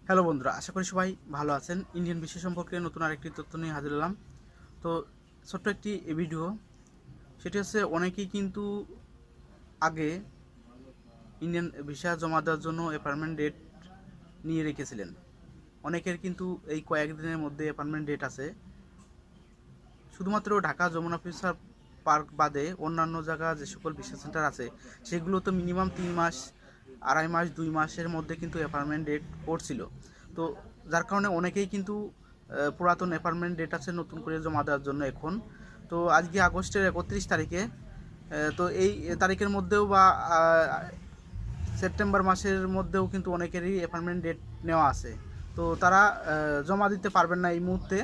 Hello বন্ধুরা, আশা করি সবাই ভালো আছেন। ইন্ডিয়ান ভিসা সম্পর্কে নতুন আরেকটি তথ্য নিয়ে হাজির হলাম। তো ছোট্ট একটি ভিডিও, সেটি হচ্ছে অনেকেই কিন্তু আগে ইন্ডিয়ান ভিসা জমা দেওয়ার জন্য অ্যাপয়েন্টমেন্ট ডেট নিয়ে রেখেছিলেন। অনেকের কিন্তু এই কয়েকদিনের মধ্যে অ্যাপয়েন্টমেন্ট ডেট আছে। শুধুমাত্র ঢাকা যমুনা ফিউচার পার্ক বাদে অন্যান্য জায়গা যে সকল ভিসা সেন্টার আছে সেগুলো তো মিনিমাম 3 মাস, 2.5 মাস, 2 মাসের মধ্যে কিন্তু অ্যাপয়েন্টমেন্ট ডেট পড়ছিল। তো যার কারণে অনেকেই কিন্তু পুরাতন অ্যাপয়েন্টমেন্ট ডেট আছে নতুন করে জমা দেওয়ার জন্য এখন। তো আজকে আগস্টের 31 তারিখে, তো এই তারিখের মধ্যেও বা সেপ্টেম্বর মাসের মধ্যেও কিন্তু অনেকেরই অ্যাপয়েন্টমেন্ট ডেট নেওয়া আছে। তো তারা জমা দিতে পারবেন না এই মুহূর্তে।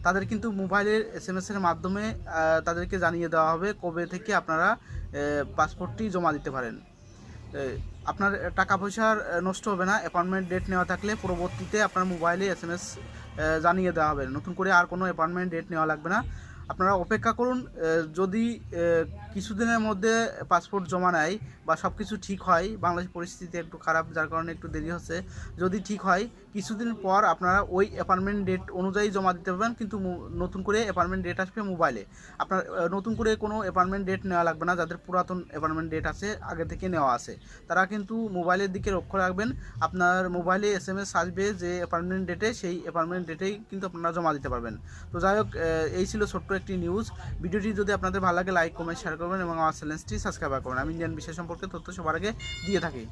তাদের কিন্তু মোবাইলের এসএমএসের মাধ্যমে তাদেরকে জানিয়ে দেওয়া হবে কবে থেকে আপনারা পাসপোর্টটি জমা দিতে পারেন। আপনার টাকা পয়সার নষ্ট হবে না। অ্যাপয়েন্টমেন্ট ডেট নেওয়া থাকলে পরবর্তীতে আপনার মোবাইলে এসএমএস জানিয়ে দেওয়া হবে। নতুন করে আর কোনো অ্যাপয়েন্টমেন্ট ডেট নেওয়া লাগবে না। আপনারা অপেক্ষা করুন। যদি কিছুদিনের মধ্যে পাসপোর্ট জমা নেয় বা সব কিছু ঠিক হয়, বাংলাদেশ পরিস্থিতি একটু খারাপ যার কারণে একটু দেরি হচ্ছে, যদি ঠিক হয় কিছুদিন পর আপনারা ওই অ্যাপয়েন্টমেন্ট ডেট অনুযায়ী জমা দিতে পারবেন। কিন্তু নতুন করে অ্যাপয়েন্টমেন্ট ডেট আসবে মোবাইলে। আপনার নতুন করে কোনো অ্যাপয়েন্টমেন্ট ডেট নেওয়া লাগবে না। যাদের পুরাতন অ্যাপয়েন্টমেন্ট ডেট আছে, আগে থেকে নেওয়া আছে, তারা কিন্তু মোবাইলের দিকে লক্ষ্য রাখবেন। আপনার মোবাইলে এসএমএস আসবে যে অ্যাপয়েন্টমেন্ট ডেটে, সেই অ্যাপয়েন্টমেন্ট ডেটেই কিন্তু আপনারা জমা দিতে পারবেন। তো যাই হোক, এই ছিল ছোট্ট একটি নিউজ। ভিডিওটি যদি আপনাদের ভালো লাগে লাইক, কমেন্ট, শেয়ার করবেন এবং আমার চ্যানেলটি সাবস্ক্রাইব করবেন। আমি ইন্ডিয়ান বিষয় সম্পর্কে তথ্য সবার আগে দিয়ে থাকি।